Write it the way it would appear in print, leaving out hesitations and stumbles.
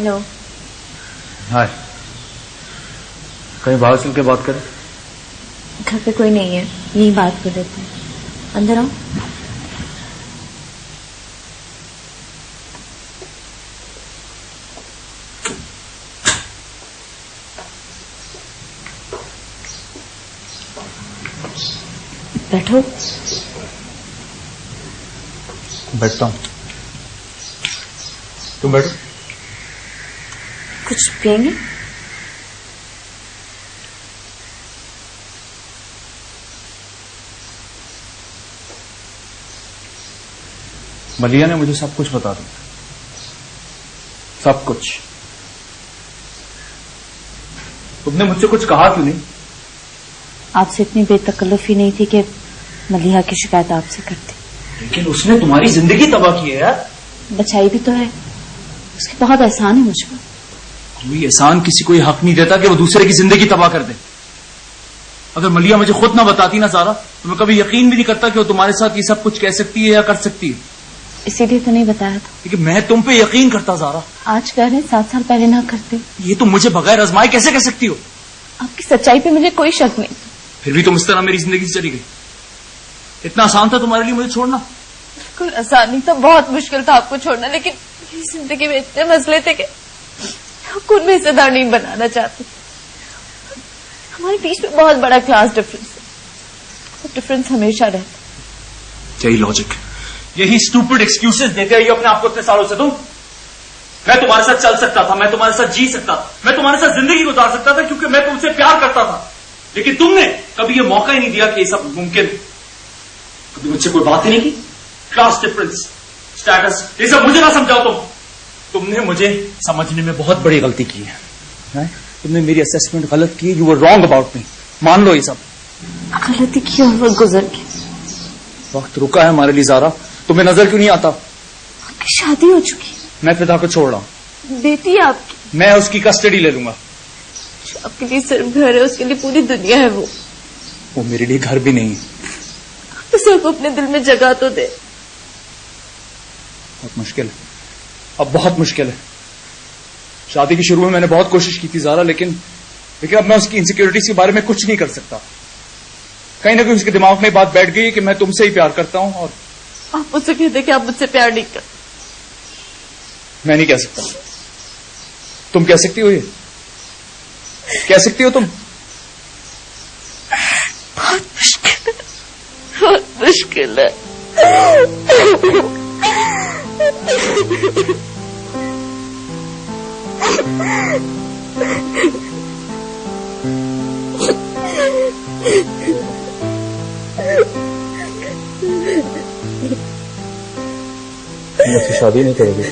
Hello. हाय। कहीं बाहर चल के बात करें? घर पे कोई नहीं है, यही बात कर लेते हैं। अंदर आओ। बैठो। बैठता हूँ, तुम बैठो। कुछ पिएंगे? मलिया ने मुझे सब कुछ बता दिया, सब कुछ। तुमने मुझसे कुछ कहा क्यों नहीं? आपसे इतनी बेतकल्लुफी नहीं थी कि मलिहा की शिकायत आपसे करती। लेकिन उसने तुम्हारी जिंदगी तबाह की है यार। बचाई भी तो है, उसके बहुत एहसान है मुझ पर। कोई एहसान किसी को हक नहीं देता कि वो दूसरे की जिंदगी तबाह कर दे। अगर मलिया मुझे खुद ना बताती ना सारा, तो मैं कभी यकीन भी नहीं करता कि वो तुम्हारे साथ ये सब कुछ कह सकती है या कर सकती है। इसीलिए तो नहीं बताया था। लेकिन मैं तुम पे यकीन करता ज़ारा। आज कह रहे 7 साल पहले ना करते। ये तुम मुझे बगैर आजमाए कैसे कह सकती हो? आपकी सच्चाई पे मुझे कोई शक नहीं। फिर भी तुम इस तरह मेरी जिंदगी से चली गई। इतना आसान था तुम्हारे लिए मुझे छोड़ना? बिल्कुल आसान नहीं था, बहुत मुश्किल था आपको छोड़ना। लेकिन मेरी जिंदगी में इतने मसले थे कि आपको उनमें हिस्सेदार नहीं बनाना चाहती। हमारे बीच में बहुत बड़ा क्लास डिफरेंस है, वो डिफरेंस हमेशा रहता। यही लॉजिक, यही स्टूपिड एक्सक्यूजेस देते रहिए अपने आप को इतने सालों से तुम। मैं तुम्हारे साथ चल सकता था, मैं तुम्हारे साथ जी सकता था, मैं तुम्हारे साथ जिंदगी गुजार सकता था क्योंकि मैं तुमसे प्यार करता था। लेकिन तुमने कभी ये मौका ही नहीं दिया कि ये सब मुमकिन। कभी मुझसे कोई बात ही नहीं की। क्लास डिफरेंस, स्टेटस, ये सब मुझे ना समझाओ तुमने मुझे समझने में बहुत बड़ी गलती की है। तुमने मेरी असेसमेंट गलत की। You were wrong about me. मान लो ये सब गलती की और वक्त गुजर गई। वक्त रुका है हमारे लिए ज़ारा। तुम्हें नजर क्यों नहीं आता? आपकी शादी हो चुकी। मैं पिता को छोड़ रहा हूं। बेटी है आपकी। मैं उसकी कस्टडी ले लूंगा। आपके लिए सिर्फ घर है, उसके लिए पूरी दुनिया है। वो मेरे लिए घर भी नहीं है। तो सिर्फ अपने दिल में जगह तो दे। बहुत मुश्किल है, अब बहुत मुश्किल है। शादी की शुरू में मैंने बहुत कोशिश की थी ज़ारा, लेकिन अब मैं उसकी इनसिक्योरिटीज के बारे में कुछ नहीं कर सकता। कहीं ना कहीं उसके दिमाग में बात बैठ गई है कि मैं तुमसे ही प्यार करता हूं। और आप मुझसे कहते कि आप मुझसे प्यार नहीं करते। मैं नहीं कह सकता। तुम कह सकती हो? ये कह सकती हो तुम? बहुत मुश्किल है, बहुत मुश्किल है। मुझसे शादी नहीं करोगी?